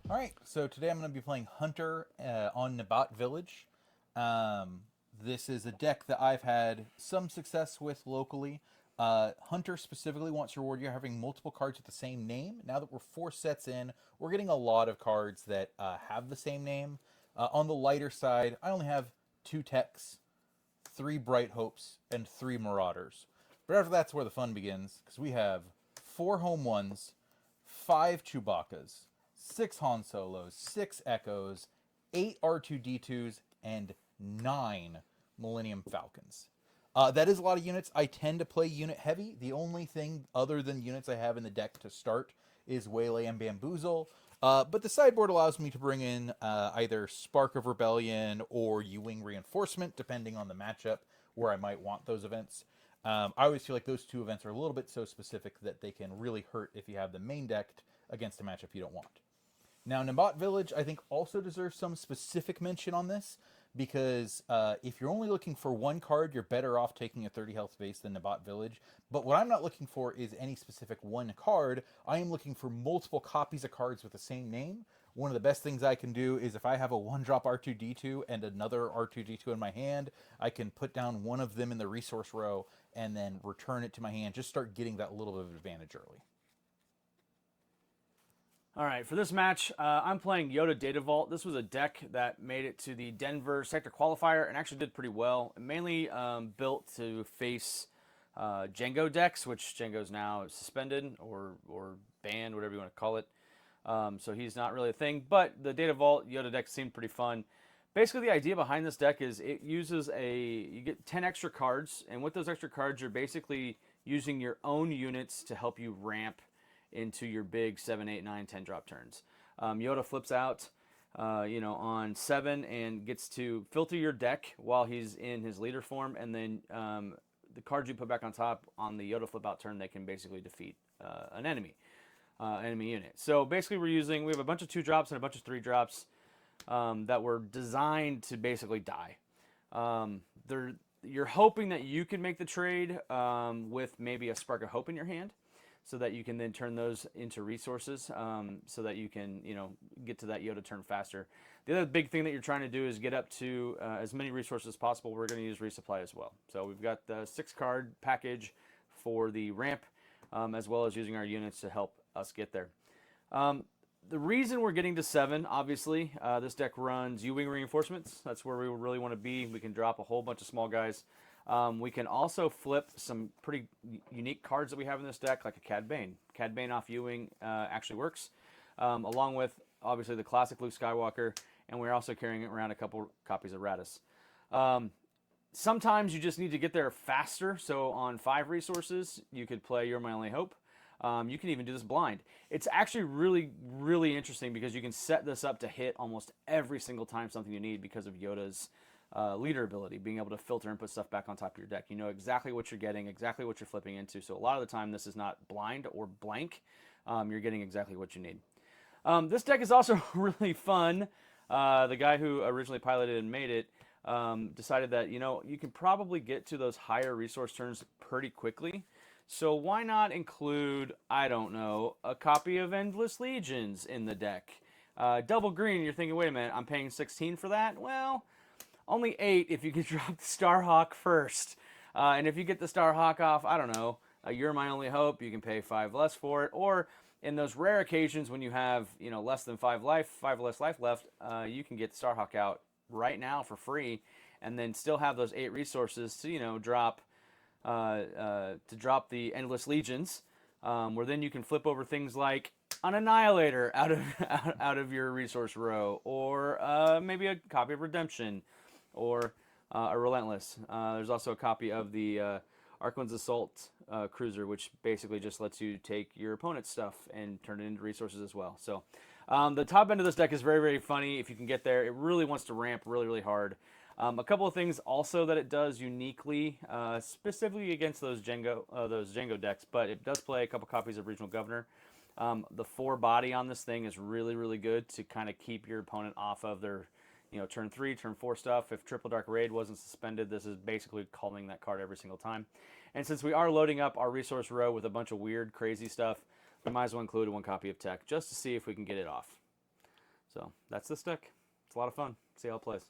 All right, so today I'm going to be playing Hunter on Nabat Village. This is a deck that I've had some success with locally. Hunter specifically wants to reward you having multiple cards with the same name. Now that we're 4 sets in, we're getting a lot of cards that have the same name. On the lighter side, I only have 2 techs, 3 Bright Hopes, and 3 Marauders. But after that's where the fun begins, because we have 4 Home 1s, 5 Chewbaccas, 6 Han Solos, 6 Echoes, 8 R2D2s, and 9 Millennium Falcons. That is a lot of units. I tend to play unit heavy. The only thing other than units I have in the deck to start is Waylay and Bamboozle. But the sideboard allows me to bring in either Spark of Rebellion or U-Wing Reinforcement, depending on the matchup where I might want those events. I always feel like those 2 events are a little bit so specific that they can really hurt if you have them main decked against a matchup you don't want. Now, Nabat Village, I think, also deserves some specific mention on this because if you're only looking for 1 card, you're better off taking a 30 health base than Nabat Village. But what I'm not looking for is any specific 1 card. I am looking for multiple copies of cards with the same name. One of the best things I can do is if I have a 1-drop R2D2 and another R2D2 in my hand, I can put down one of them in the resource row and then return it to my hand. Just start getting that little bit of advantage early. All right, for this match, I'm playing Yoda Data Vault. This was a deck that made it to the Denver Sector Qualifier and actually did pretty well. Mainly built to face Django decks, which Django's now suspended or banned, whatever you want to call it. So he's not really a thing. But the Data Vault Yoda deck seemed pretty fun. Basically, the idea behind this deck is it uses you get 10 extra cards, and with those extra cards, you're basically using your own units to help you ramp into your big 7, 8, 9, 10 drop turns. Yoda flips out, on 7 and gets to filter your deck while he's in his leader form, and then the cards you put back on top on the Yoda flip out turn, they can basically defeat an enemy unit. So basically, we have a bunch of 2 drops and a bunch of 3 drops that were designed to basically die. You're hoping that you can make the trade with maybe a Spark of Hope in your hand, so that you can then turn those into resources so that you can, get to that Yoda turn faster. The other big thing that you're trying to do is get up to as many resources as possible. We're going to use resupply as well. So we've got the 6-card package for the ramp, as well as using our units to help us get there. The reason we're getting to 7, obviously, this deck runs U-Wing Reinforcements. That's where we really want to be. We can drop a whole bunch of small guys. We can also flip some pretty unique cards that we have in this deck, like a Cad Bane. Cad Bane off Ewing actually works, along with, obviously, the classic Luke Skywalker, and we're also carrying around a couple copies of Radis. Sometimes you just need to get there faster, so on 5 resources, you could play You're My Only Hope. You can even do this blind. It's actually really, really interesting because you can set this up to hit almost every single time something you need because of Yoda's leader ability, being able to filter and put stuff back on top of your deck. You know exactly what you're getting, exactly what you're flipping into. So a lot of the time, this is not blind or blank. You're getting exactly what you need. This deck is also really fun. The guy who originally piloted and made it decided that, you can probably get to those higher resource turns pretty quickly. So why not include, I don't know, a copy of Endless Legions in the deck? Double green, you're thinking, wait a minute, I'm paying 16 for that? Well, only 8 if you can drop the Starhawk first. And if you get the Starhawk off, I don't know, You're My Only Hope, you can pay 5 less for it. Or in those rare occasions when you have, less than 5 less life left, you can get the Starhawk out right now for free, and then still have those 8 resources to, drop the Endless Legions, where then you can flip over things like an Annihilator out of your resource row, or maybe a copy of Redemption, or a Relentless. There's also a copy of the Arkwin's Assault Cruiser, which basically just lets you take your opponent's stuff and turn it into resources as well. So the top end of this deck is very, very funny if you can get there. It really wants to ramp really, really hard. A couple of things also that it does uniquely, specifically against those Django decks, but it does play a couple copies of Regional Governor. The 4 body on this thing is really, really good to kind of keep your opponent off of their turn 3, turn 4 stuff. If Triple Dark Raid wasn't suspended, this is basically calling that card every single time. And since we are loading up our resource row with a bunch of weird, crazy stuff, we might as well include 1 copy of tech just to see if we can get it off. So that's this deck. It's a lot of fun. See how it plays.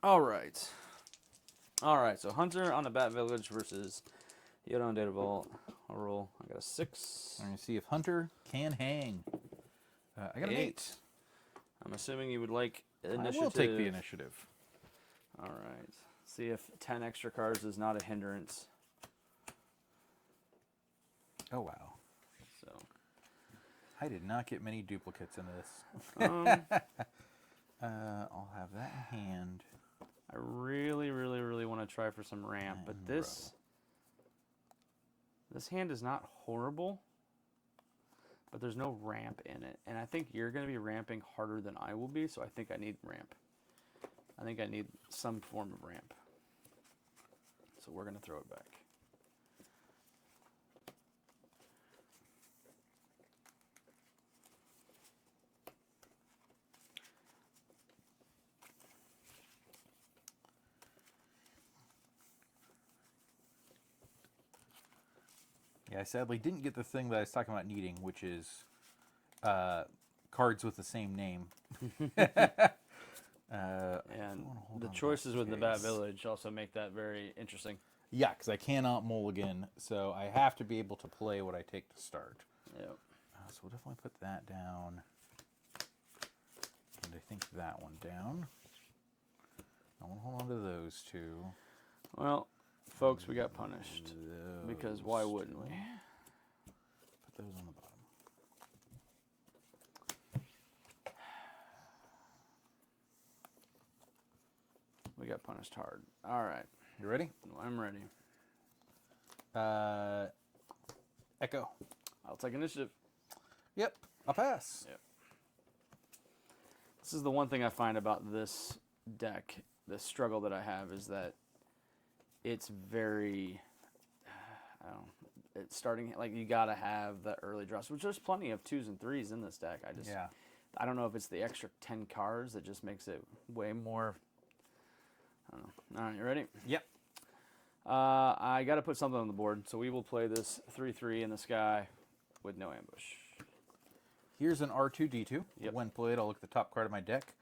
All right. All right. So Hunter on Nabat Village versus Yoda on Data Vault. I'll roll. I got a 6. I'm going to see if Hunter can hang. I got an 8. I'm assuming you would like initiative. I will take the initiative. All right. See if 10 extra cards is not a hindrance. Oh, wow. So I did not get many duplicates in this. I'll have that in hand. I really, really, really want to try for some ramp, but this hand is not horrible, but there's no ramp in it. And I think you're going to be ramping harder than I will be, so I think I need ramp. I think I need some form of ramp. So we're going to throw it back. Yeah, I sadly didn't get the thing that I was talking about needing, which is cards with the same name. And the choices with the Nabat Village also make that very interesting. Yeah, because I cannot mulligan, so I have to be able to play what I take to start. Yep. So we'll definitely put that down. And I think that one down. I want to hold on to those two. Well, folks, we got punished. Because why wouldn't we? Put those on the bottom. We got punished hard. All right. You ready? I'm ready. Echo. I'll take initiative. Yep, I'll pass. Yep. This is the one thing I find about this deck, the struggle that I have, is that it's very, it's starting, like, you got to have the early draws, which there's plenty of 2s and 3s in this deck. I don't know if it's the extra 10 cards that just makes it way more, I don't know. All right, you ready? Yep. I got to put something on the board, so we will play this 3/3 in the sky with no ambush. Here's an R2D2. Yep. When played, I'll look at the top card of my deck.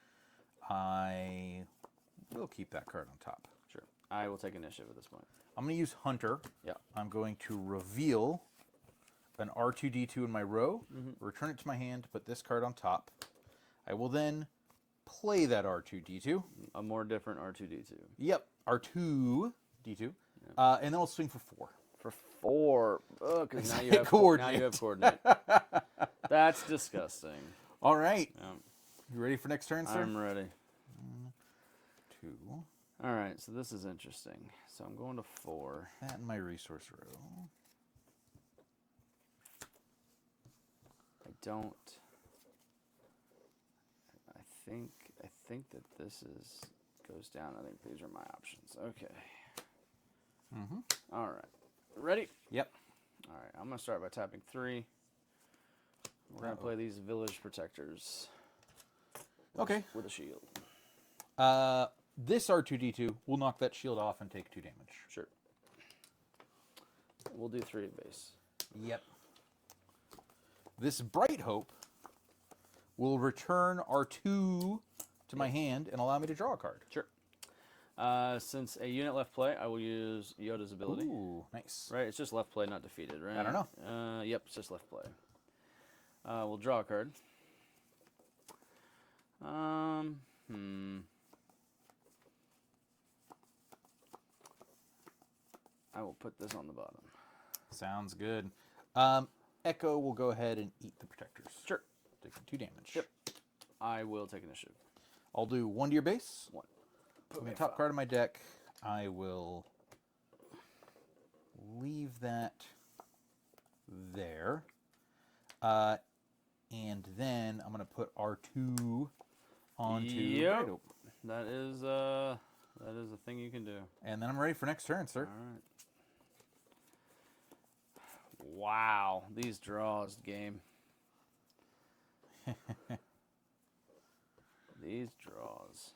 I will keep that card on top. Sure. I will take initiative at this point. I'm going to use Hunter. Yeah. I'm going to reveal an R2D2 in my row, return it to my hand, put this card on top. I will then play that R2D2. A more different R2D2. Yep, R2D2. Yep. And then I'll swing for 4. For 4. Oh, because now you have coordinate. Now you have coordinate. That's disgusting. All right. Yeah. You ready for next turn, sir? I'm ready. 2. All right, so this is interesting. So I'm going to 4. That in my resource row. I don't. I think that this goes down. I think these are my options. Okay. All right. Ready? Yep. All right. I'm gonna start by tapping 3. We're gonna play these village protectors. Okay. With a shield. This R2D2 will knock that shield off and take 2 damage. Sure. We'll do 3 at base. Yep. This Bright Hope will return R2 to my hand and allow me to draw a card. Sure. Since a unit left play, I will use Yoda's ability. Ooh, nice. Right, it's just left play, not defeated, right? I don't know. Yep, it's just left play. We'll draw a card. I will put this on the bottom. Sounds good. Echo will go ahead and eat the protectors. Sure. Taking 2 damage. Yep. I will take initiative. I'll do 1 to your base. 1. Put my top card of my deck. I will leave that there. And then I'm going to put R2 onto Bright Hope. That is a thing you can do. And then I'm ready for next turn, sir. All right. Wow, these draws, game. These draws.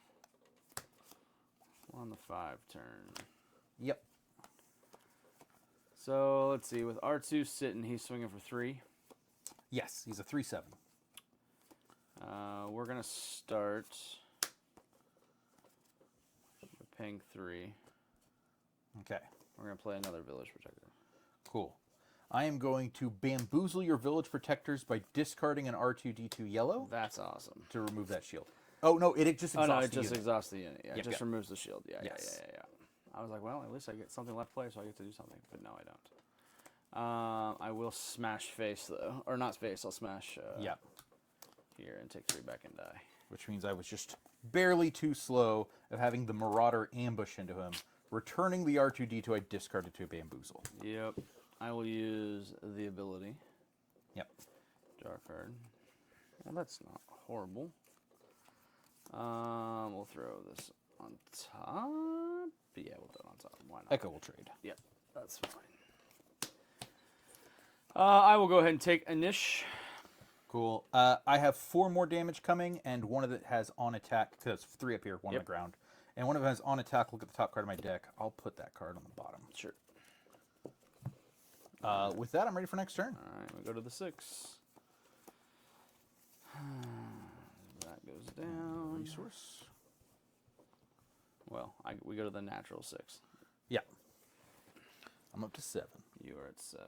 On the 5 turn. Yep. So let's see. With R2 sitting, he's swinging for 3. Yes, he's a 3/7. We're gonna start. We're paying 3. Okay, We're gonna play another village protector. cool. I am going to bamboozle your village protectors by discarding an R2D2 yellow That's awesome. to remove that shield. Oh no, it just exhausts Oh no, it the just unit. exhausts the unit. Yeah, it Yep, just yep. removes the shield. Yeah, Yes. yeah. I was like, well, at least I get something left to play, so I get to do something. But no, I don't. I will smash face though, or not face. I'll smash. Yeah, Here and take 3 back and die. which means I was just barely too slow of having the Marauder ambush into him. Returning the R2D2, I discarded to a bamboozle. Yep. I will use the ability. Yep. Draw a card. Well, that's not horrible. We'll throw this on top. Yeah, we'll throw it on top. Why not? Echo will trade. Yep, that's fine. I will go ahead and take Anish. Cool. I have 4 more damage coming, and one of it has on attack. Because 3 up here, 1 on Yep. the ground. And one of them has on attack. Look at the top card of my deck. I'll put that card on the bottom. Sure. With that, I'm ready for next turn. All right, we go to the 6. That goes down. Resource. Well, we go to the natural 6. Yeah. I'm up to 7. You are at 7.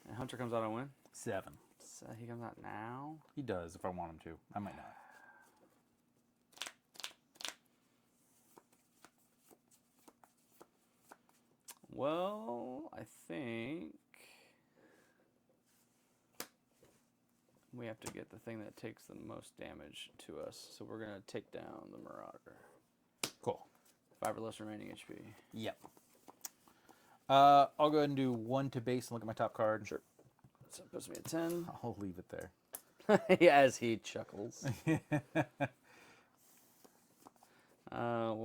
And Hunter comes out on win? 7. So he comes out now? He does if I want him to. I might not. Well, I think we have to get the thing that takes the most damage to us. So we're going to take down the Marauder. Cool. 5 or less remaining HP. Yep. I'll go ahead and do 1 to base and look at my top card. Sure. So it puts me at 10. I'll leave it there. As he chuckles. We'll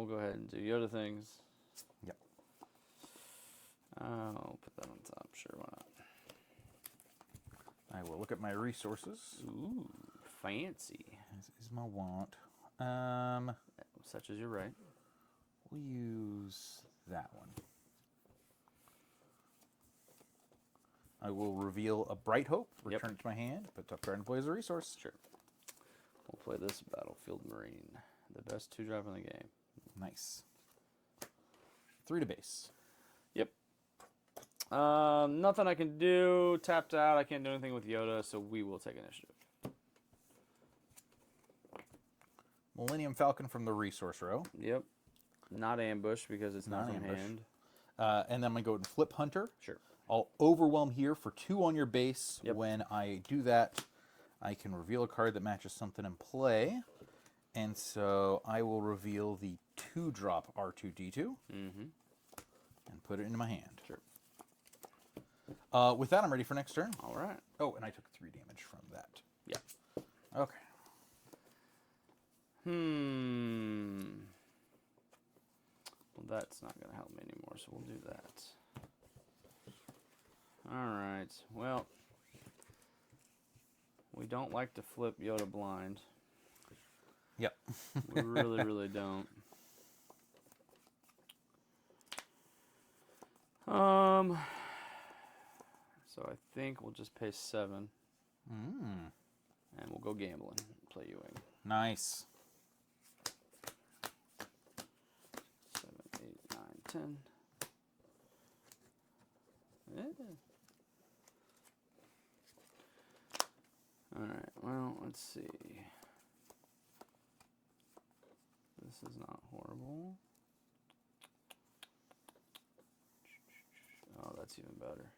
go ahead and do Yoda things. Yep. I'll put that on top. Sure, why not? I will look at my resources. Ooh, fancy. This is my want. Such as you're right. We'll use that one. I will reveal a Bright Hope, Yep. return it to my hand, put top card and play as a resource. Sure. We'll play this Battlefield Marine. The best 2-drop in the game. Nice. 3 to base. Yep. Nothing I can do. Tapped out. I can't do anything with Yoda, so we will take initiative. Millennium Falcon from the resource row. Yep. Not ambush because it's not from ambush. hand. And then I'm going to go and flip Hunter. Sure. I'll overwhelm here for 2 on your base. Yep. When I do that, I can reveal a card that matches something in play. And so I will reveal the 2-drop R2D2 Mm-hmm. and put it into my hand. Sure. With that, I'm ready for next turn. All right. Oh, and I took 3 damage from that. Yeah. Okay. Well, that's not going to help me anymore, so we'll do that. All right. Well, we don't like to flip Yoda blind. Yep. We really, really don't. So I think we'll just pay 7. And we'll go gambling. Play Ewing. Nice. 7, 8, 9, 10. Yeah. Alright, well, let's see. This is not horrible. Oh, that's even better.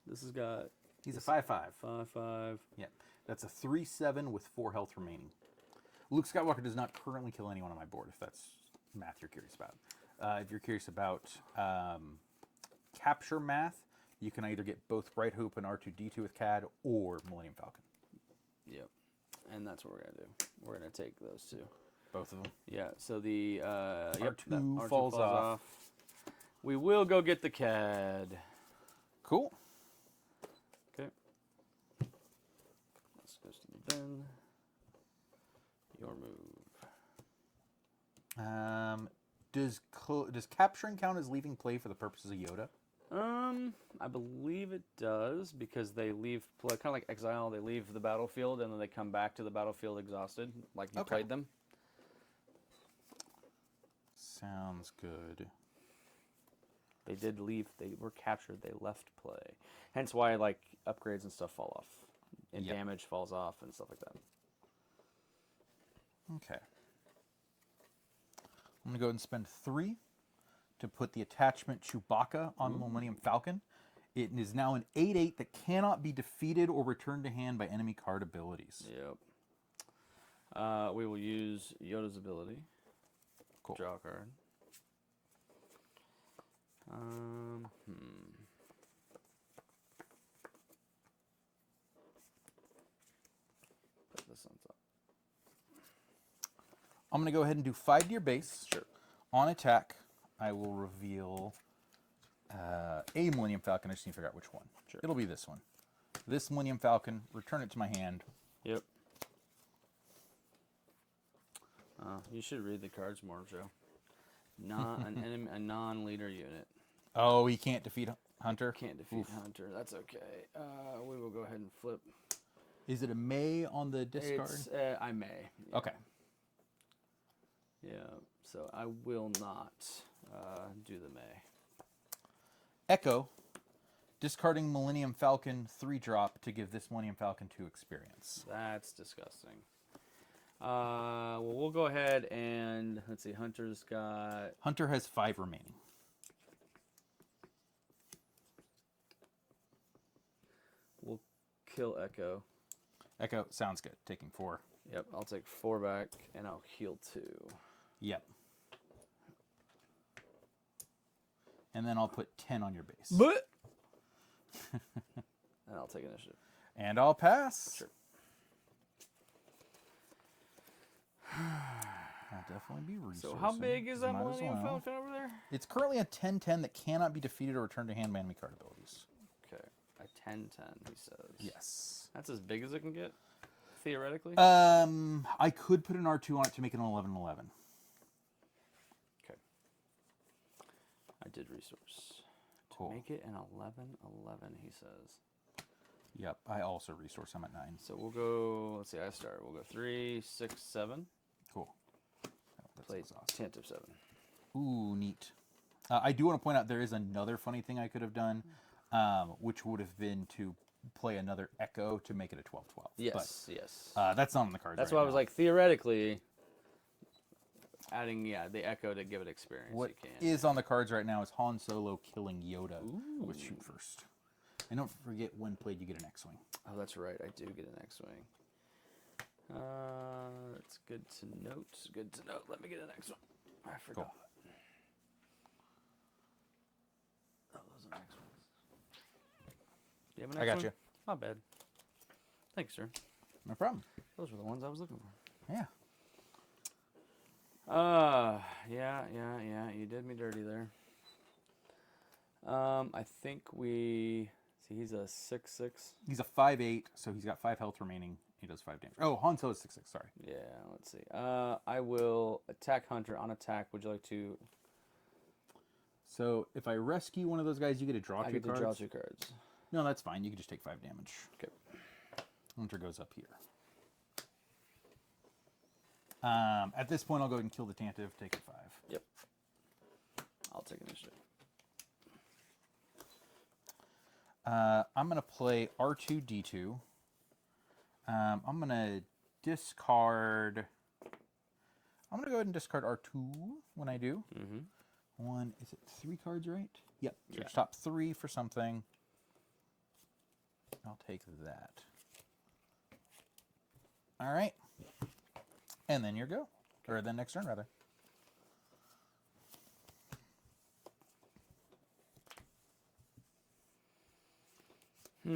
This has got He's a 5/5. 5/5. Yep. That's a 3/7 with 4 health remaining. Luke Skywalker does not currently kill anyone on my board, if that's math you're curious about. If you're curious about capture math, you can either get both Bright Hope and R2D2 with CAD or Millennium Falcon. Yep. And that's what we're going to do. We're going to take those 2. Both of them. Yeah, so the yep, R2 that R2 falls off. We will go get the CAD. Cool. Okay. This goes to the bin. Your move. Does capturing count as leaving play for the purposes of Yoda? I believe it does because they leave kind of like Exile. They leave the battlefield and then they come back to the battlefield exhausted, like you played them. Sounds good. They did leave. They were captured. They left play. Hence why like upgrades and stuff fall off, and damage falls off and stuff like that. Okay. I'm gonna go ahead and spend 3 to put the attachment Chewbacca on the Millennium Falcon. It is now an 8/8 that cannot be defeated or returned to hand by enemy card abilities. Yep. We will use Yoda's ability. Cool. Draw a card. Put this on top. I'm going to go ahead and do 5 to your base. Sure. On attack, I will reveal a Millennium Falcon. I just need to figure out which one. Sure. It'll be this one. This Millennium Falcon, return it to my hand. Yep. You should read the cards more, Joe. A non-leader unit. Oh, he can't defeat Hunter? Can't defeat Hunter. That's okay. We will go ahead and flip. Is it a May on the discard? I may. Yeah. Okay. Yeah, so I will not do the May. Echo, discarding Millennium Falcon 3-drop to give this Millennium Falcon 2 experience. That's disgusting. Well, we'll go ahead and, let's see, Hunter's got... Hunter has 5 remaining. We'll kill Echo. Echo, sounds good. Taking 4. Yep, I'll take 4 back, and I'll heal 2. Yep. And then I'll put 10 on your base. But and I'll take initiative. And I'll pass. Sure. That'll definitely be resourcing. So how big is that Might as Millennium well. Falcon over there? It's currently a 10/10 that cannot be defeated or returned to hand by enemy card abilities. Okay, a 10/10, he says. Yes. That's as big as it can get, theoretically? I could put an R2 on it to make it an 11/11. Okay. I did resource. Cool. To make it an 11/11, he says. Yep, I also resource. I'm at 9. So we'll go, let's see, I start. We'll go 3, 6, 7. Cool. Oh, Play that's awesome. tent of 7. Ooh, neat. I do want to point out there is another funny thing I could have done, which would have been to play another Echo to make it a 12/12. Yes, but, yes. that's not on the cards. That's right why I was now. like, theoretically, adding, the Echo to give it experience. What you can. is on the cards right now is Han Solo killing Yoda with shoot first. And don't forget when played you get an X-Wing. Oh, that's right. I do get an X-Wing. It's good to note. Good to note. Let me get an X-Wing. I forgot. Cool. Oh, those are X-Wings. Do you have an I X-Wing? got you. Not bad. Thanks, sir. No problem. Those were the ones I was looking for. Yeah. Yeah. You did me dirty there. I think we... See, he's a 6/6. He's a 5/8, so he's got 5 health remaining. He does 5 damage. Oh, Han Solo is 6/6, sorry. Yeah, let's see. I will attack Hunter on attack. Would you like to... So if I rescue one of those guys, you get to draw 2 I get cards? to draw 2 cards. No, that's fine. You can just take 5 damage. Okay. Hunter goes up here. At this point, I'll go ahead and kill the Tantive, take it 5. Yep. I'll take initiative. I'm going to play R2-D2. I'm going to discard... I'm going to go ahead and discard R2 when I do. Mm-hmm. One, is it 3 cards, right? Yep. Yeah. Search top 3 for something. I'll take that. All right. And then your go. Or then next turn, rather. I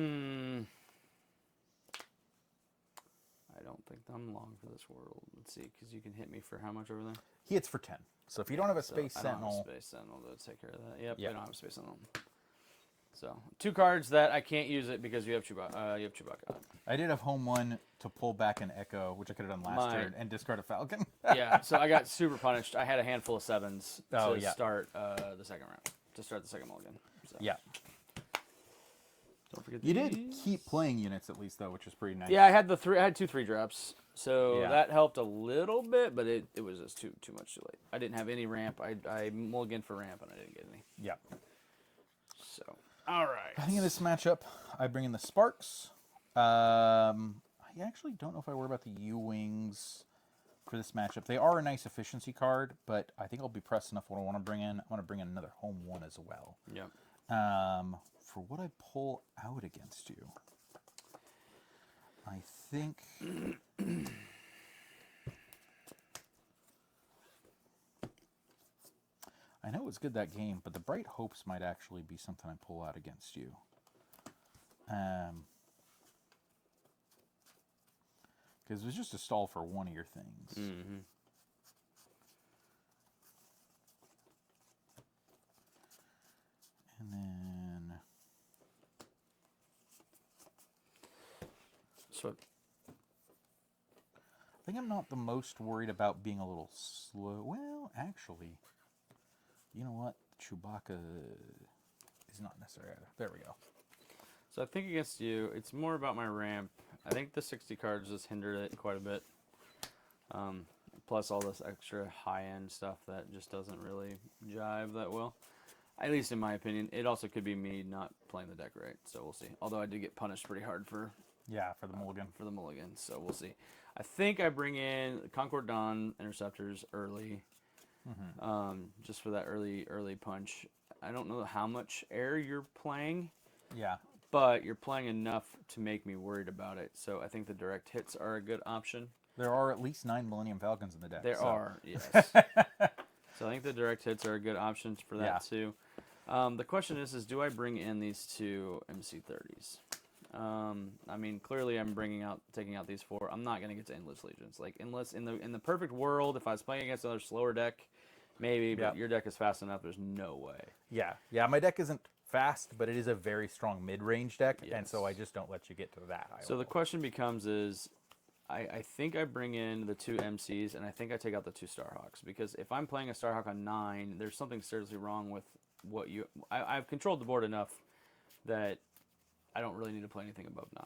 don't think I'm long for this world. Let's see, because you can hit me for how much over there? He hits for 10. So if you don't have a Space I don't Sentinel... have a Space Sentinel to take care of that. Yep, I don't have a Space Sentinel. So 2 cards that I can't use it because you have Chewbacca. I did have home 1 to pull back an Echo, which I could have done last turn, and discard a Falcon. Yeah, so I got super punished. I had a handful of 7s to yeah. start the second round, to start the second mulligan. So. Yeah. Don't forget You these. did keep playing units at least, though, which is pretty nice. Yeah, I had 2 3-drops, so Yeah. that helped a little bit, but it was just too much too late. I didn't have any ramp. I mulliganed for ramp, and I didn't get any. Yeah. So, all right. I think in this matchup, I bring in the Sparks. I actually don't know if I worry about the U-Wings for this matchup. They are a nice efficiency card, but I think I'll be pressed enough what I want to bring in. I want to bring in another home 1 as well. Yeah. For what I pull out against you, I think... I know it's good that game, but the Bright Hopes might actually be something I pull out against you. Because it was just a stall for one of your things. Mm-hmm. And then... So, I think I'm not the most worried about being a little slow. Well, actually, you know what? Chewbacca is not necessary either. There we go. So I think against you, it's more about my ramp. I think the 60 cards just hindered it quite a bit. Plus all this extra high-end stuff that just doesn't really jive that well. At least in my opinion. It also could be me not playing the deck right, so we'll see. Although I did get punished pretty hard for the mulligan. For the mulligan, so we'll see. I think I bring in Concord Dawn Interceptors early. Just for that early punch. I don't know how much air you're playing. Yeah. But you're playing enough to make me worried about it. So I think the direct hits are a good option. There are at least 9 Millennium Falcons in the deck. There are, yes. So I think the direct hits are a good option for that too. The question is do I bring in these 2 MC30s? I mean, clearly I'm taking out these 4. I'm not going to get to Endless Legions. Like, unless in the perfect world, if I was playing against another slower deck, maybe, but your deck is fast enough, there's no way. Yeah, my deck isn't fast, but it is a very strong mid-range deck, and so I just don't let you get to that high So level. the question becomes I think I bring in the 2 MCs, and I think I take out the 2 Starhawks, because if I'm playing a Starhawk on 9, there's something seriously wrong with what you... I've controlled the board enough that I don't really need to play anything above 9.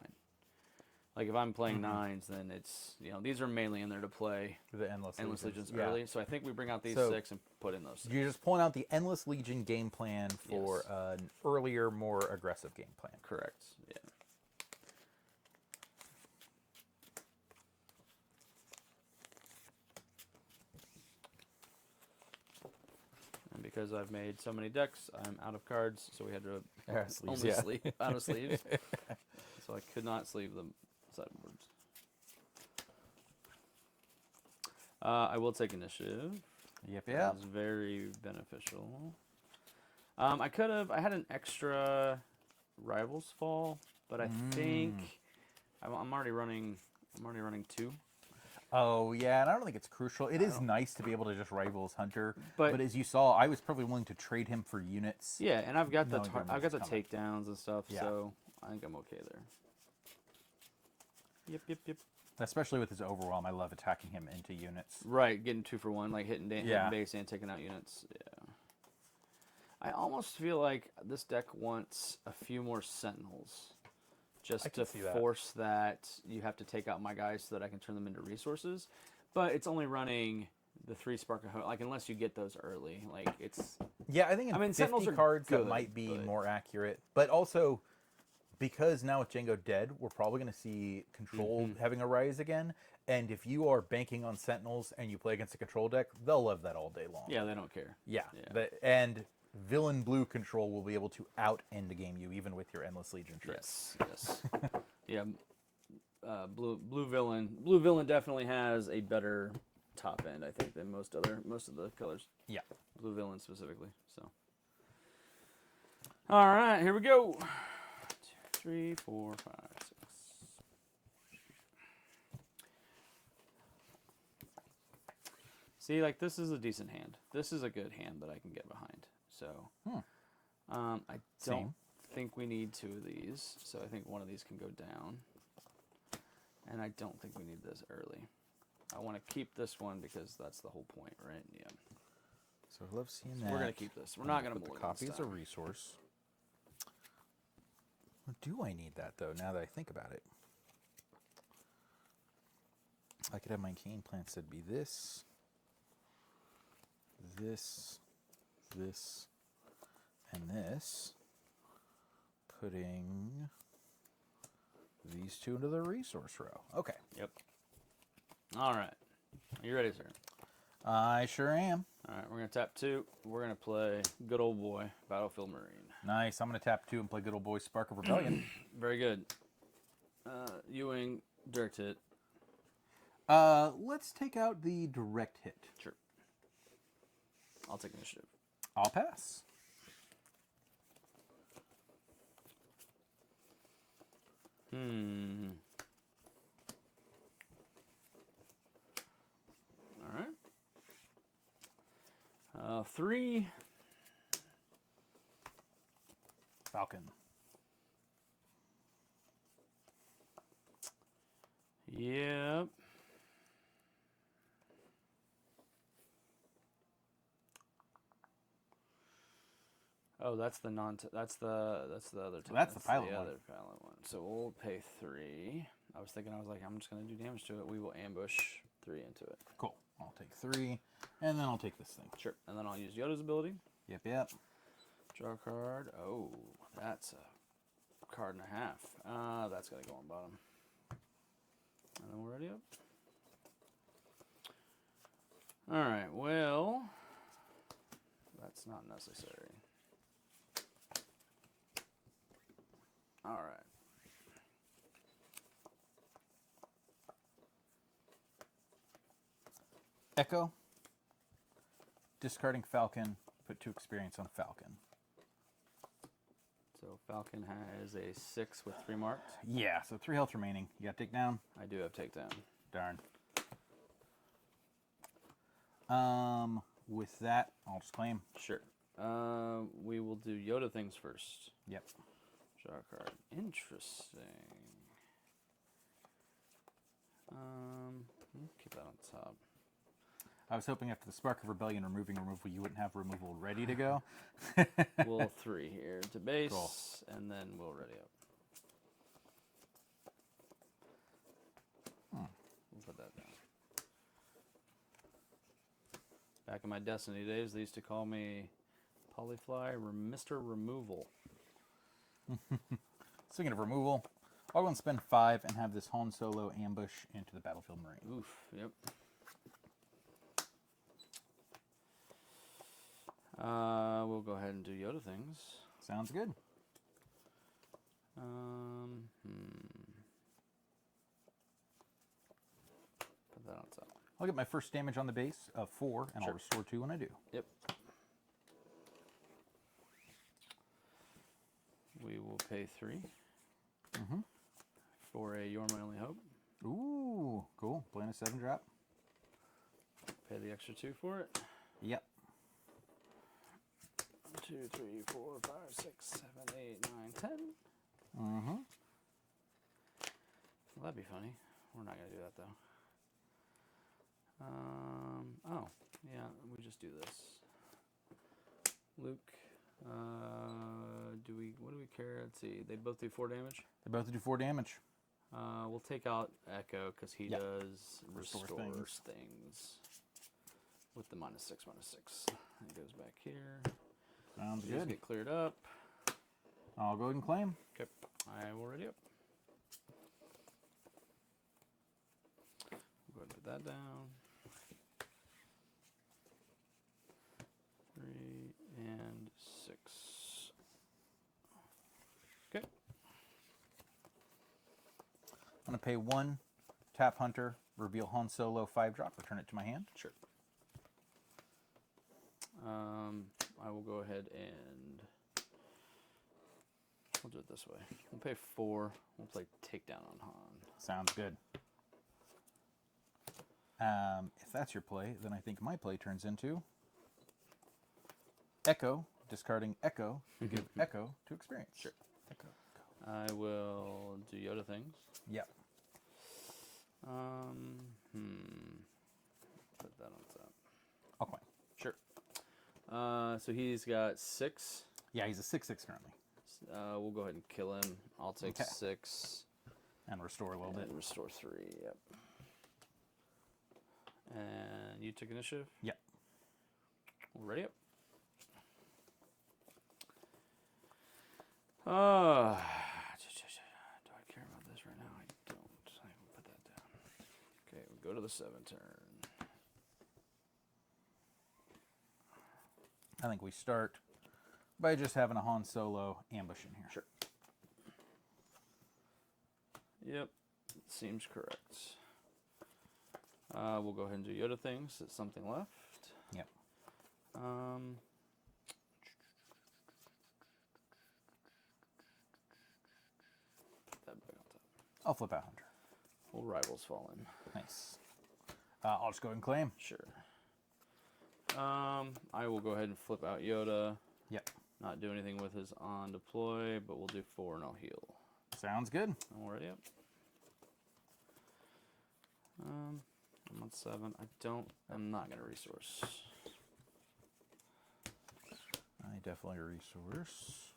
Like, if I'm playing 9s, then it's, these are mainly in there to play the Endless Legions early. So I think we bring out these 6 and put in those 6. You're just pulling out the Endless Legion game plan for an earlier, more aggressive game plan. Correct, yeah. And because I've made so many decks, I'm out of cards, so we had to sleeve out of sleeves. So I could not sleeve the sideboards. I will take initiative. Yep. It's very beneficial. I had an extra Rivals Fall, but I think I'm already running 2. Oh, yeah, and I don't think it's crucial. It is nice to be able to just rival his Hunter, but as you saw, I was probably willing to trade him for units. Yeah, and I've got the takedowns and stuff, so I think I'm okay there. Yep. Especially with his Overwhelm, I love attacking him into units. Right, getting 2 for 1, like hitting base and taking out units. Yeah. I almost feel like this deck wants a few more Sentinels. Just to force that you have to take out my guys so that I can turn them into resources. But it's only running the 3 Spark of Hope, like, unless you get those early. Like, it's... Yeah, I think in 50 Sentinels are cards good, that might be more accurate. But also, because now with Django dead, we're probably going to see Control having a rise again. And if you are banking on Sentinels and you play against a Control deck, they'll love that all day long. Yeah, they don't care. Yeah. And Villain Blue Control will be able to out-end game you, even with your Endless Legion tricks. Yes. Yeah. Blue Villain definitely has a better top end, I think, than most of the colors. Yeah. Blue Villain specifically. So. All right, here we go. 2, 3, 4, 5, 6. See, like, this is a decent hand. This is a good hand that I can get behind. So, I don't think we need 2 of these, so I think one of these can go down. And I don't think we need this early. I want to keep this one because that's the whole point, right? Yeah. So I love seeing So that. we're going to keep this. We're not going to put more the copy this as a time. resource. Do I need that, though, now that I think about it? I could have my cane plants that'd be this, this, this, and this. Putting these 2 into the resource row. Okay. Yep. All right. Are you ready, sir? I sure am. All right, we're going to tap 2. We're going to play good old boy, Battlefield Marine. Nice. I'm going to tap 2 and play good old boy Spark of Rebellion. Very good. Ewing, direct hit. Let's take out the direct hit. Sure. I'll take initiative. I'll pass. All right. 3. Falcon. Yep. Oh, that's the that's the other two. That's the pilot the one. other pilot one. So we'll pay 3. I was like, I'm just gonna do damage to it. We will ambush 3 into it. Cool. I'll take 3, and then I'll take this thing. Sure. And then I'll use Yoda's ability. Yep. Draw a card. Oh, that's a card and a half. That's gonna go on bottom. And then we're ready up. All right. Well, that's not necessary. All right. Echo. Discarding Falcon. Put 2 experience on Falcon. So Falcon has a 6 with 3 marked. Yeah, so 3 health remaining. You got takedown? I do have takedown. Darn. With that, I'll just claim. Sure. We will do Yoda things first. Yep. Draw a card. Interesting. Keep that on top. I was hoping after the Spark of Rebellion removing removal, you wouldn't have removal ready to go. We'll 3 here to base, Cool. and then we'll ready up. We'll put that down. Back in my Destiny days, they used to call me Polyfly Mr. Removal. Speaking of removal, I'll go and spend 5 and have this Han Solo ambush into the Battlefield Marine. Oof, yep. We'll go ahead and do Yoda things. Sounds good. Put that on top. I'll get my first damage on the base of 4, and Sure. I'll restore 2 when I do. Yep. We will pay 3 for a You're My Only Hope. Ooh, cool. Playing a 7 drop. Pay the extra 2 for it. Yep. 2, 3, 4, 5, 6, 7, 8, 9, 10. Well, that'd be funny. We're not gonna do that though. Oh, yeah, we just do this. Luke, what do we care? Let's see, they both do 4 damage. They both do 4 damage. We'll take out Echo because he Yep. does Restore restores things. things with the -6/-6. It goes back here. Sounds These good. get cleared up. I'll go ahead and claim. Okay, I will ready up. Go ahead and put that down. 3 and 6. Okay. I'm going to pay 1, tap Hunter, reveal Han Solo 5 drop, return it to my hand. Sure. I will go ahead and we'll do it this way. We'll pay 4. We'll play takedown on Han. Sounds good. If that's your play, then I think my play turns into Echo, discarding Echo to give Echo to experience. Sure. Echo. I will do Yoda things. Yep. Put that on top. I'll coin. Sure. So he's got 6. Yeah, he's a 6/6 currently. We'll go ahead and kill him. I'll take Okay. 6. And restore a little bit. And restore 3, yep. And you took initiative? Yep. Ready up. Do I care about this right now? I don't. I will put that down. Okay, we go to the 7 turn. I think we start by just having a Han Solo ambush in here. Sure. Yep, seems correct. We'll go ahead and do Yoda things. It's something left. Yep. Put that back on top. I'll flip out Hunter. Will Rivals fall in? Nice. I'll just go ahead and claim. Sure. I will go ahead and flip out Yoda. Yep. Not do anything with his on deploy, but we'll do 4 and I'll heal. Sounds good. Already up. I'm on 7. I'm not gonna resource. I definitely resource.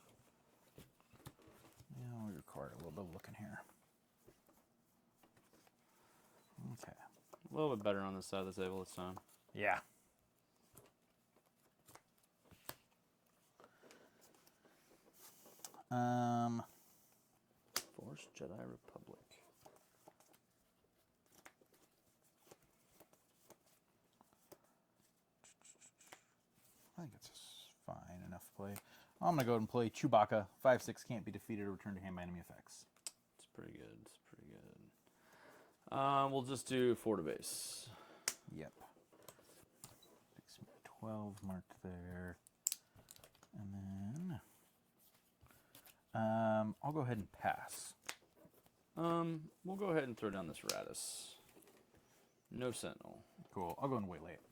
Yeah, we require a little bit of looking here. Okay. A little bit better on this side of the table this time. Yeah. Force Jedi Republic. I think it's fine enough play. I'm going to go ahead and play Chewbacca. 5/6 can't be defeated or returned to hand by enemy effects. It's pretty good. It's pretty good. We'll just do 4 to base. Yep. 12 marked there. And then I'll go ahead and pass. We'll go ahead and throw down this Radis. No Sentinel. Cool. I'll go and waylay it.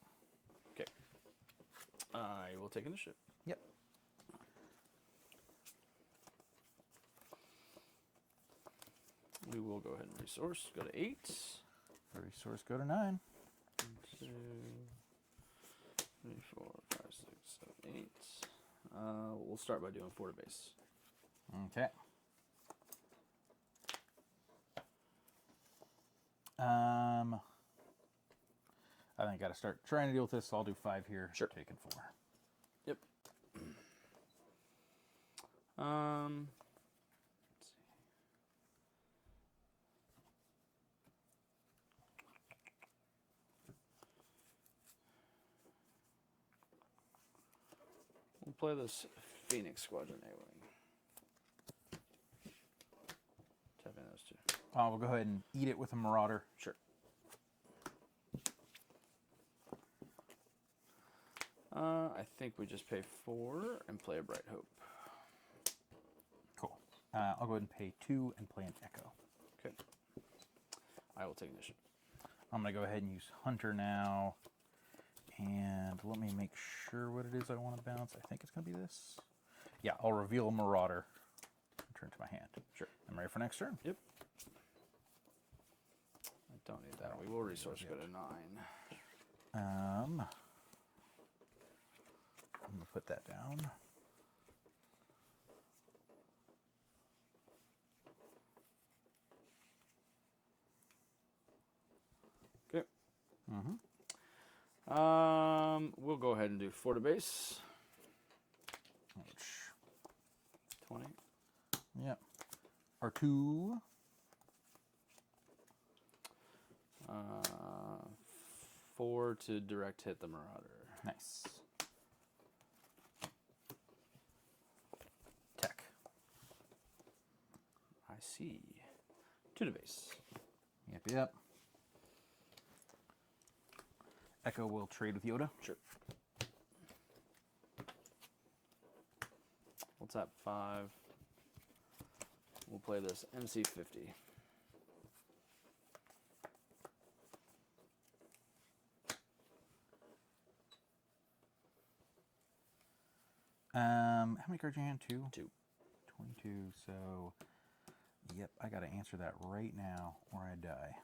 Okay. I will take initiative. Yep. We will go ahead and resource. Go to 8. Resource go to 9. 1, 2, 3, 4, 5, 6, 7, 8. We'll start by doing 4 to base. Okay. I think I got to start trying to deal with this, so I'll do 5 here. Sure. Taking 4. Yep. Let's see. We'll play this Phoenix Squadron A-Wing. Tap in those 2. We'll go ahead and eat it with a Marauder. Sure. I think we just pay 4 and play a Bright Hope. Cool. I'll go ahead and pay 2 and play an Echo. Okay. I will take initiative. I'm going to go ahead and use Hunter now. And let me make sure what it is I want to bounce. I think it's going to be this. Yeah, I'll reveal a Marauder. Return to my hand. Sure. I'm ready for next turn. Yep. I don't need that. We will resource go to 9. I'm going to put that down. Okay. We'll go ahead and do 4 to base. Ouch. 20. Yep. R2. 4 to direct hit the Marauder. Nice. Tech. I see. 2 to base. Yep. Echo will trade with Yoda. Sure. We'll tap 5. We'll play this MC50. How many cards in your hand? 2? 2. 22. So, yep, I got to answer that right now or I die.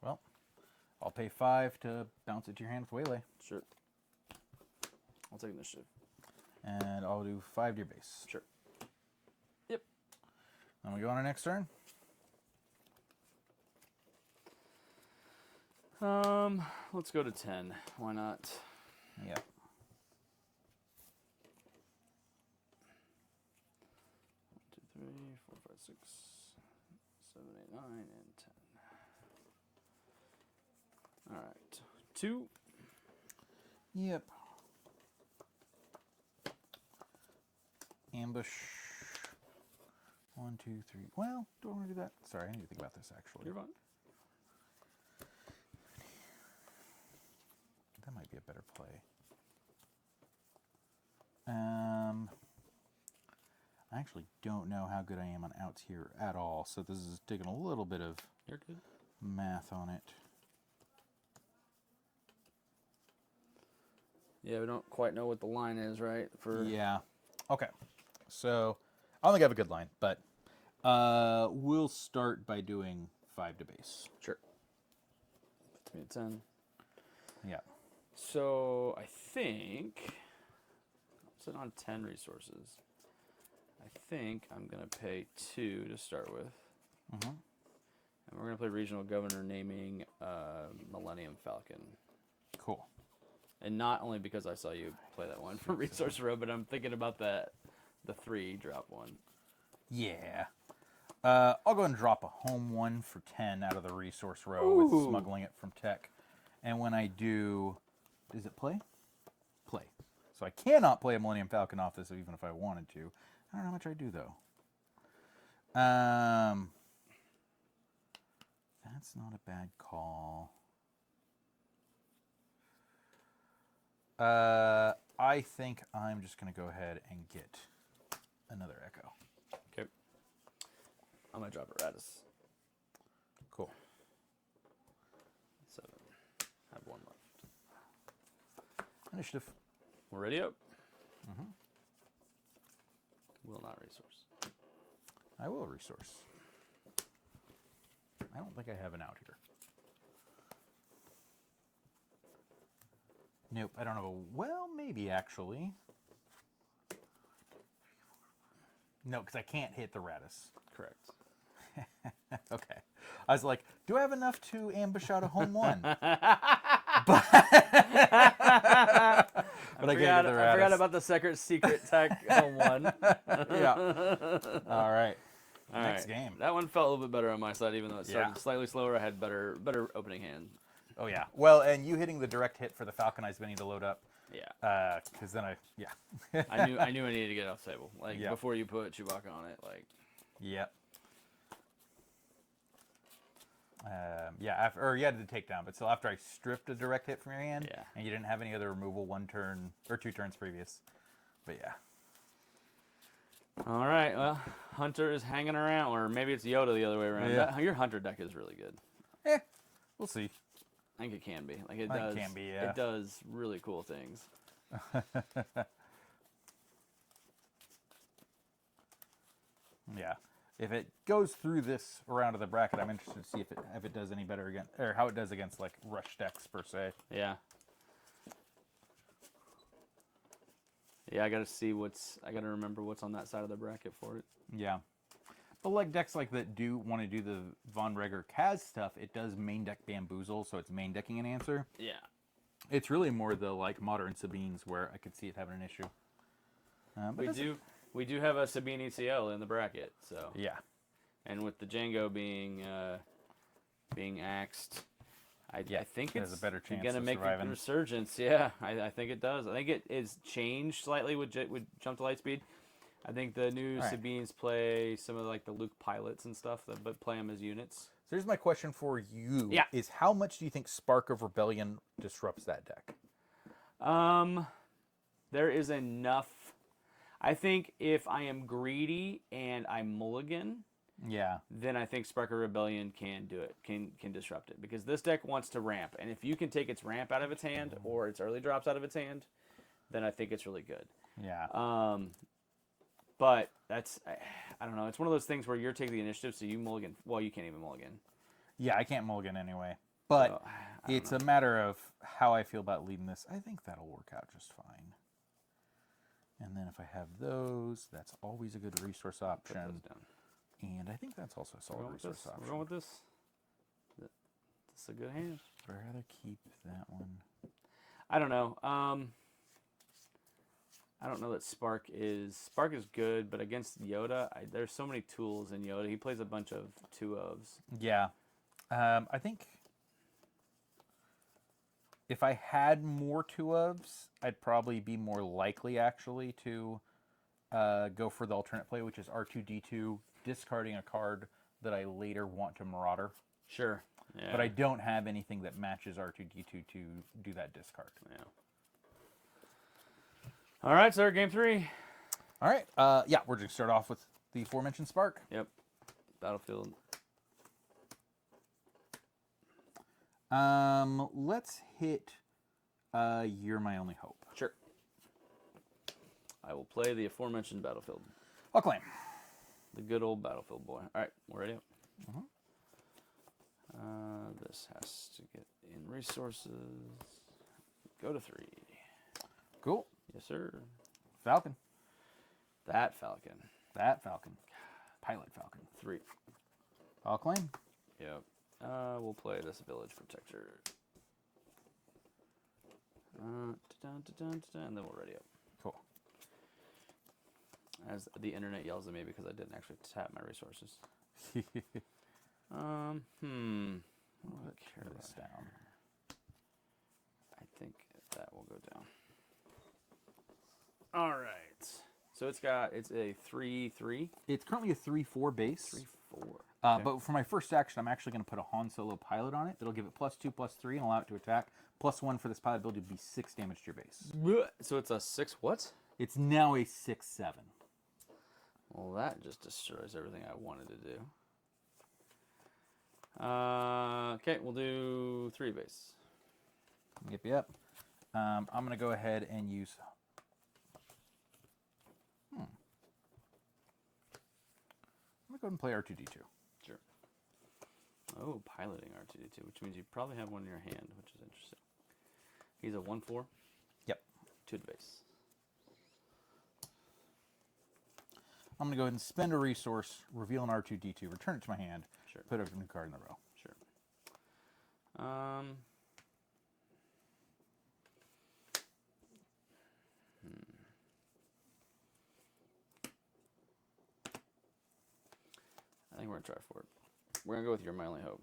Well, I'll pay 5 to bounce it to your hand with Waylay. Sure. I'll take initiative. And I'll do 5 to your base. Sure. Yep. Then we go on our next turn. Let's go to 10. Why not? Yep. 1, 2, 3, 4, 5, 6, 7, 8, 9, and 10. All right. 2. Yep. Ambush. 1, 2, 3. Well, do I want to do that? Sorry, I need to think about this actually. You're fine. That might be a better play. I actually don't know how good I am on outs here at all, so this is taking a little bit of You're good. math on it. Yeah, we don't quite know what the line is, right? Yeah. Okay. So I don't think I have a good line, but we'll start by doing 5 to base. Sure. Puts me at 10. Yeah. So I think I'm sitting on 10 resources. I think I'm gonna pay 2 to start with, Mm-hmm. and we're gonna play regional governor, naming Millennium Falcon. Cool. And not only because I saw you play that one for resource row, but I'm thinking about the 3 drop one. Yeah. I'll go ahead and drop a home 1 for 10 out of the resource row with Ooh. smuggling it from tech. And when I do, does it play? Play. So I cannot play a Millennium Falcon off this even if I wanted to. I don't know how much I do though. That's not a bad call. I think I'm just going to go ahead and get another Echo. Okay. I'm gonna drop a Radis. Cool. 7. Have 1 left. Initiative. We're ready up. Mm-hmm. Will not resource. I will resource. I don't think I have an out here. Nope, I don't have a... Well, maybe actually. No, because I can't hit the Radis. Correct. Okay. I was like, do I have enough to ambush out a home 1? But I forgot about the secret tech one. Yeah. All right. All Next right. game. That one felt a little bit better on my side, even though it started Yeah. slightly slower. I had better opening hand. Oh, yeah. Well, and you hitting the direct hit for the Falcon Eyes Benny to load up. Yeah. Because then yeah. I knew I needed to get off the table. Like, Yep. before you put Chewbacca on it, like. Yep. Or you had the takedown, but still after I stripped a direct hit from your hand, Yeah. and you didn't have any other removal 1 turn or 2 turns previous. But yeah. All right. Well, Hunter is hanging around, or maybe it's Yoda the other way around. Yeah. Your Hunter deck is really good. We'll see. I think it can be. Like, it I think does. it can be, yeah. It does really cool things. Yeah. If it goes through this round of the bracket, I'm interested to see if it does any better against, or how it does against like rush decks per se. Yeah. Yeah, I gotta remember what's on that side of the bracket for it. Yeah. But like decks like that do want to do the Von Reger Kaz stuff, it does main deck Bamboozle, so it's main decking an answer. Yeah. It's really more the like modern Sabines where I could see it having an issue. But We do have a Sabine ECL in the bracket, so. Yeah. And with the Django being axed, I think there's it's a better chance gonna of make surviving. a resurgence. Yeah, I think it does. I think it is changed slightly with Jump to Lightspeed. I think the new Right. Sabines play some of like the Luke pilots and stuff, but play them as units. So here's my question for you. Yeah. Is how much do you think Spark of Rebellion disrupts that deck? There is enough. I think if I am greedy and I mulligan, Yeah. then I think Spark of Rebellion can do it, can disrupt it. Because this deck wants to ramp, and if you can take its ramp out of its hand or its early drops out of its hand, then I think it's really good. Yeah. But that's, I don't know. It's one of those things where you're taking the initiative, so you mulligan. Well, you can't even mulligan. Yeah, I can't mulligan anyway. But So, I don't it's know. a matter of how I feel about leading this. I think that'll work out just fine. And then if I have those, that's always a good resource Put option. those down. And I think that's also a We're solid going with resource this. option. We're going with this. This is a good hand. I'd rather keep that one. I don't know. I don't know that Spark is good, but against Yoda, there's so many tools in Yoda. He plays a bunch of 2-ofs. Yeah. I think if I had more 2-ofs, I'd probably be more likely actually to go for the alternate play, which is R2D2, discarding a card that I later want to Marauder. Sure. Yeah. But I don't have anything that matches R2D2 to do that discard. Yeah. All right, sir. Game 3. All right. Yeah, we're going to start off with the aforementioned Spark. Yep. Battlefield. Let's hit You're My Only Hope. Sure. I will play the aforementioned Battlefield. I'll claim. The good old Battlefield boy. All right, we're ready. Mhm. This has to get in resources. Go to 3. Cool. Yes, sir. Falcon. That Falcon. That Falcon. Pilot Falcon. 3. I'll claim. Yep. We'll play this Village Protector. And then we're ready up. Cool. As the internet yells at me because I didn't actually tap my resources. Let's carry this that. down. I think that will go down. All right. So it's a 3/3. It's currently a 3/4 base. 3/4. Okay. But for my first action, I'm actually going to put a Han Solo pilot on it. It'll give it +2/+3 and allow it to attack. +1 for this pilot ability to be 6 damage to your base. So it's a 6 what? It's now a 6/7. Well, that just destroys everything I wanted to do. Okay, we'll do 3 base. Yep. I'm going to go ahead and use... I'm going to go ahead and play R2D2. Sure. Oh, piloting R2D2, which means you probably have one in your hand, which is interesting. He's a 1/4. Yep. 2 to base. I'm going to go ahead and spend a resource, reveal an R2D2, return it to my hand, Sure. put a new card in the row. Sure. I think we're going to try for it. We're going to go with You're My Only Hope.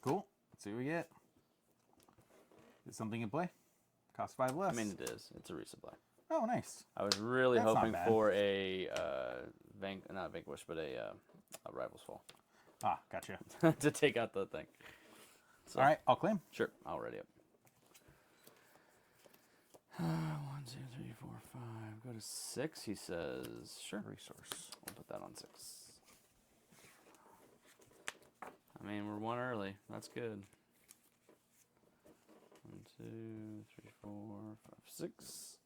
Cool. Let's see what we get. Is something in play? Cost 5 less. I mean, it is. It's a resupply. Oh, nice. I was really That's not hoping bad. for a, not Vanquish, but a Rival's Fall Ah, gotcha. to take out the thing. So, All right, I'll claim. Sure, I'll ready up. 1, 2, 3, 4, 5. Go to 6, he says. Sure. Resource. We'll put that on 6. I mean, we're 1 early. That's good. 1, 2, 3, 4, 5, 6.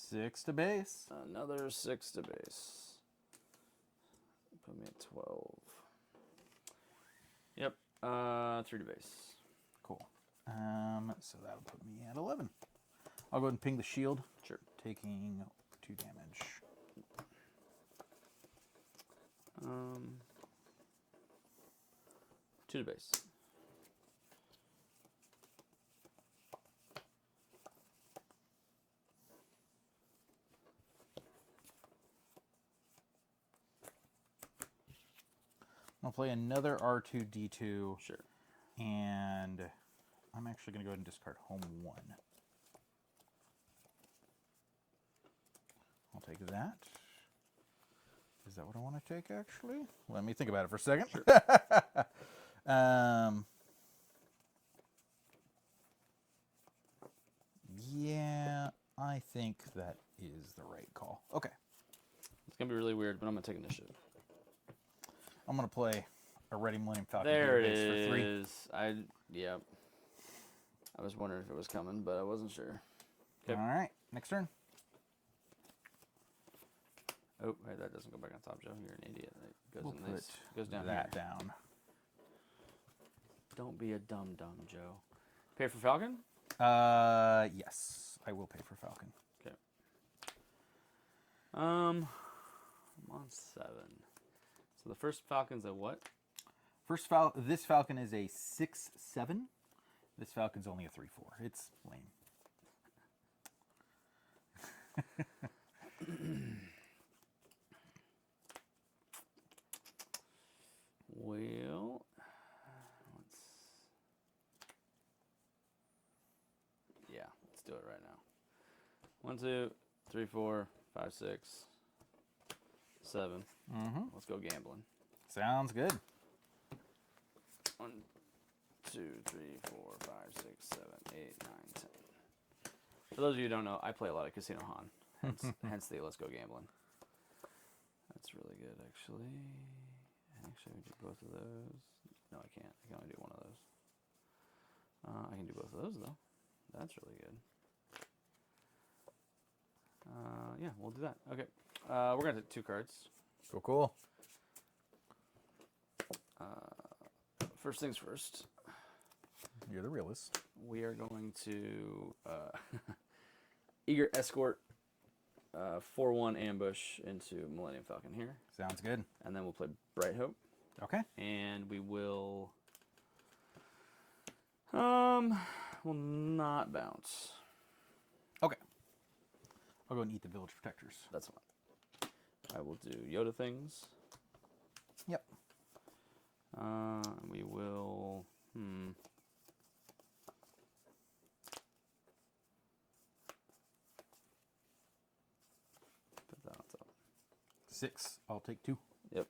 6 to base. Another 6 to base. Put me at 12. Yep. 3 to base. Cool. So that'll put me at 11. I'll go ahead and ping the shield. Sure. Taking 2 damage. 2 to base. I'll play another R2D2. Sure. And I'm actually going to go ahead and discard home 1. I'll take that. Is that what I want to take, actually? Let me think about it for a second. Sure. Yeah, I think that is the right call. Okay. It's going to be really weird, but I'm going to take initiative. I'm gonna play a Ready Millennium Falcon There it base for 3. is. Yep. I was wondering if it was coming, but I wasn't sure. Okay. All right, next turn. Oh, wait, that doesn't go back on top, Joe. You're an idiot. It goes We'll in put this. Goes down that here. down. Don't be a dum-dum, Joe. Pay for Falcon? Yes, I will pay for Falcon. Okay. I'm on 7. So the first Falcon's a what? This Falcon is a 6/7. This Falcon's only a 3/4. It's lame. Well, let's do it right now. 1, 2, 3, 4, 5, 6, 7. Let's go gambling. Sounds good. 1, 2, 3, 4, 5, 6, 7, 8, 9, 10. For those of you who don't know, I play a lot of Casino Han. Hence the Let's Go Gambling. That's really good, actually. Actually, we do both of those. No, I can't. I can only do one of those. I can do both of those, though. That's really good. Yeah, we'll do that. Okay. We're going to take 2 cards. Cool. First things first. You're the realist. We are going to Eager Escort 4/1 ambush into Millennium Falcon here. Sounds good. And then we'll play Bright Hope. Okay. And we will will not bounce. Okay. I'll go and eat the Village Protectors. That's fine. I will do Yoda things. Yep. We will put that on top. 6. I'll take 2. Yep.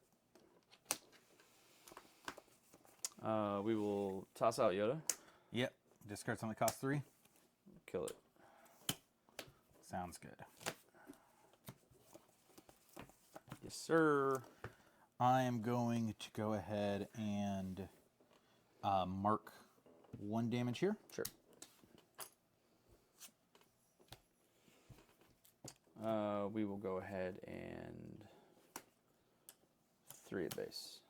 We will toss out Yoda. Yep. Discard something that costs 3. Kill it. Sounds good. Yes, sir. I am going to go ahead and mark 1 damage here. Sure. We will go ahead and 3 at base.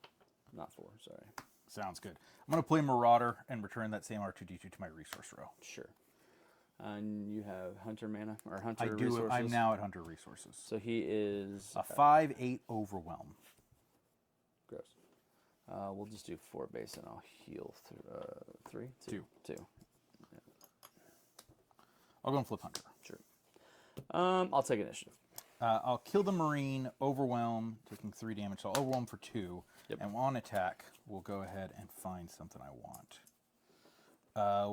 Not 4, sorry. Sounds good. I'm going to play Marauder and return that same R2D2 to my resource row. Sure. And you have Hunter mana or Hunter I do. resources. I'm now at Hunter resources. So he is A 5/8 overwhelm. gross. We'll just do 4 base and I'll heal through 3, 2. Yeah. I'll go and flip Hunter. Sure. I'll take initiative. I'll kill the Marine, overwhelm, taking 3 damage. So I'll overwhelm for 2. Yep. And on attack, we'll go ahead and find something I want.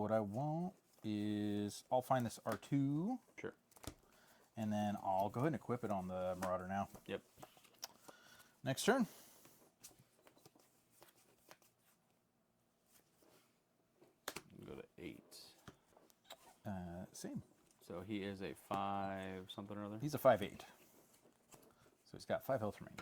What I want is I'll find this R2. Sure. And then I'll go ahead and equip it on the Marauder now. Yep. Next turn. Go to 8. Same. So he is a 5 something or other. He's a 5/8. So he's got 5 health remaining.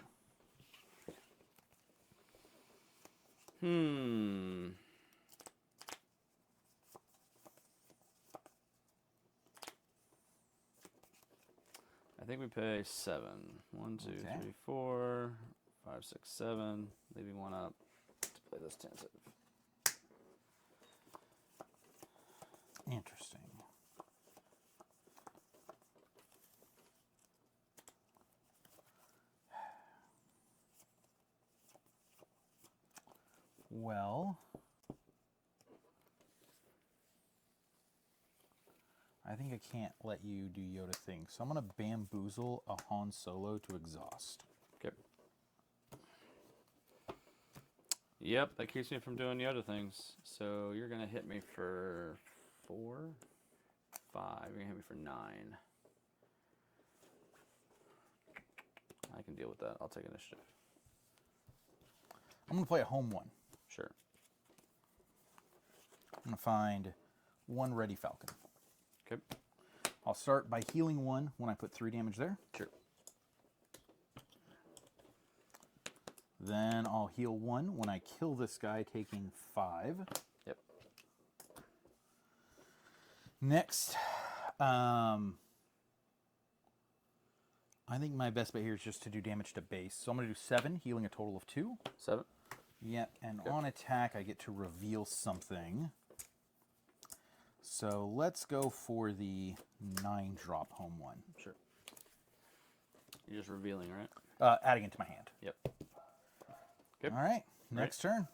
I think we pay 7. 1, 2, Okay. 3, 4, 5, 6, 7. Leaving 1 up to play this tentative. Interesting. Well, I think I can't let you do Yoda things, so I'm going to bamboozle a Han Solo to exhaust. Okay. Yep, that keeps me from doing Yoda things. So you're going to hit me for 4, 5. You're going to hit me for 9. I can deal with that. I'll take initiative. I'm going to play a home 1. Sure. I'm going to find 1 Ready Falcon. Okay. I'll start by healing 1 when I put 3 damage there. Sure. Then I'll heal 1 when I kill this guy, taking 5. Yep. Next, I think my best bet here is just to do damage to base. So I'm going to do 7, healing a total of 2. 7. Yep, and on attack, I get to reveal something. So let's go for the 9-drop home one. Sure. You're just revealing, right? Adding it to my hand. Yep. Okay. All right, next turn.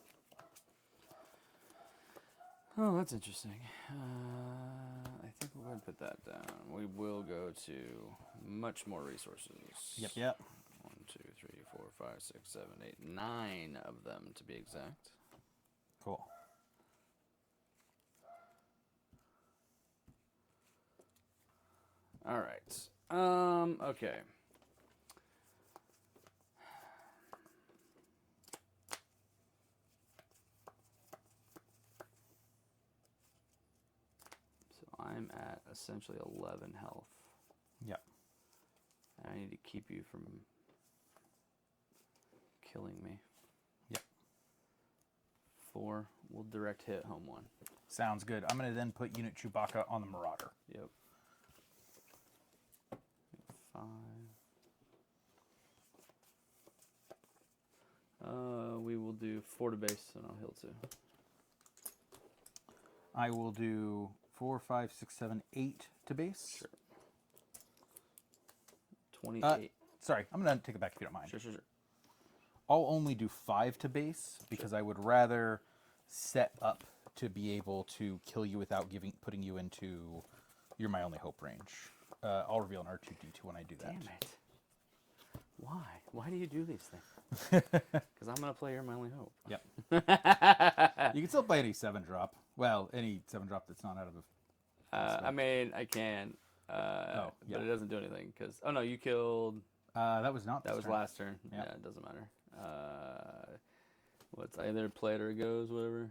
Oh, that's interesting. I think we're going to put that down. We will go to much more resources. Yep, yep. 1, 2, 3, 4, 5, 6, 7, 8, 9 of them to be exact. Cool. All right. Okay. So I'm at essentially 11 health. Yep. And I need to keep you from killing me. Yep. 4. We'll direct hit home 1. Sounds good. I'm going to then put Unit Chewbacca on the Marauder. Yep. 5. We will do 4 to base, and I'll heal 2. I will do 4, 5, 6, 7, 8 to base. Sure. 28. Sorry, I'm going to take it back if you don't mind. Sure. I'll only do 5 to base because I would rather set up to be able to kill you without putting you into you're my only hope range. I'll reveal an R2-D2 when I do that. Damn it. Why? Why do you do these things? Because I'm going to play You're My Only Hope. Yep. You can still play any 7-drop. Well, any 7-drop that's not out of the... I mean, I can. yeah. But it doesn't do anything. Because oh, no, you killed... that was not That was turn. last turn. Yeah. Yeah, it doesn't matter. What's either play it or it goes, whatever.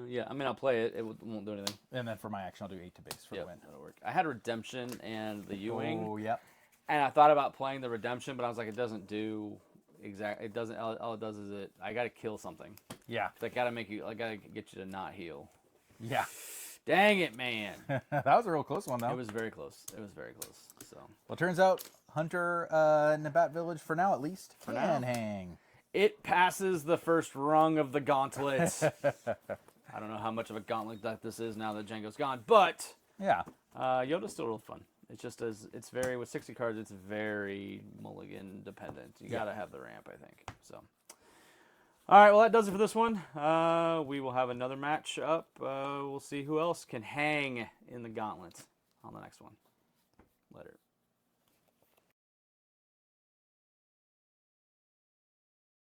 Yeah, I mean, I'll play it. It won't do anything. And then for my action, I'll do 8 to base for the win. That'll work. I had Redemption and the Ewing. Oh, yep. And I thought about playing the Redemption, but I was like, it doesn't do exactly. It doesn't. All it does is I got to kill something. Yeah. I got to get you to not heal. Yeah. Dang it, man. That was a real close one, though. It was very close. So. Well, it turns out Hunter Nabat Village, for now at least, can hang. It passes the first rung of the gauntlet. I don't know how much of a gauntlet that this is now that Django's gone, but Yeah. Yoda's still real fun. It's just it's very, with 60 cards, it's very mulligan dependent. You got to have the ramp, I think. So, all right, well, that does it for this one. We will have another match up. We'll see who else can hang in the gauntlet on the next one. Later.